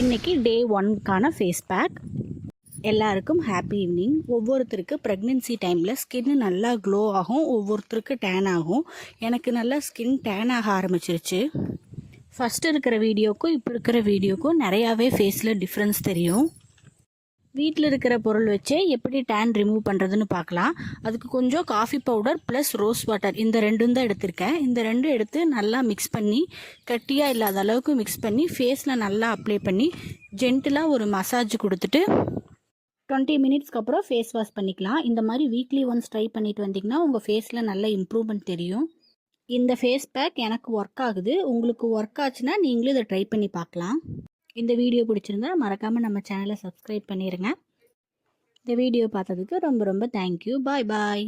இன்றைக்கி டே 1க்கான face pack. எல்லாருக்கும் happy evening. ஒவ்வொருத்தருக்கு ப்ரெக்னென்சி டைமில் ஸ்கின்னு நல்லா க்ளோ ஆகும், ஒவ்வொருத்தருக்கு டேன் ஆகும். எனக்கு நல்லா ஸ்கின் டேன் ஆக ஆரம்பிச்சிருச்சு. ஃபஸ்ட்டு இருக்கிற வீடியோக்கும் இப்போ இருக்கிற வீடியோக்கும் நிறையாவே ஃபேஸில் டிஃப்ரென்ஸ் தெரியும். வீட்டில் இருக்கிற பொருள் வச்சே எப்படி டேன் ரிமூவ் பண்ணுறதுன்னு பார்க்கலாம். அதுக்கு கொஞ்சம் coffee powder plus rose water இந்த ரெண்டும் தான் எடுத்திருக்கேன். இந்த ரெண்டும் எடுத்து நல்லா மிக்ஸ் பண்ணி கட்டியாக இல்லாத அளவுக்கு மிக்ஸ் பண்ணி ஃபேஸில் நல்லா அப்ளை பண்ணி ஜென்டிலாக ஒரு மசாஜ் கொடுத்துட்டு 20 மினிட்ஸ்க்கு அப்புறம் ஃபேஸ் வாஷ் பண்ணிக்கலாம். இந்த மாதிரி வீக்லி ஒன்ஸ் ட்ரை பண்ணிட்டு வந்தீங்கன்னா உங்கள் ஃபேஸில் நல்ல இம்ப்ரூவ்மெண்ட் தெரியும். இந்த ஃபேஸ் பேக் எனக்கு ஒர்க் ஆகுது. உங்களுக்கு ஒர்க் ஆச்சுன்னா நீங்களும் இதை ட்ரை பண்ணி பார்க்கலாம். இந்த வீடியோ பிடிச்சிருந்தா மறக்காமல் நம்ம சேனலை சப்ஸ்கிரைப் பண்ணிடுங்க. இந்த வீடியோ பார்த்ததுக்கு ரொம்ப ரொம்ப தேங்க்யூ. பாய் பாய்.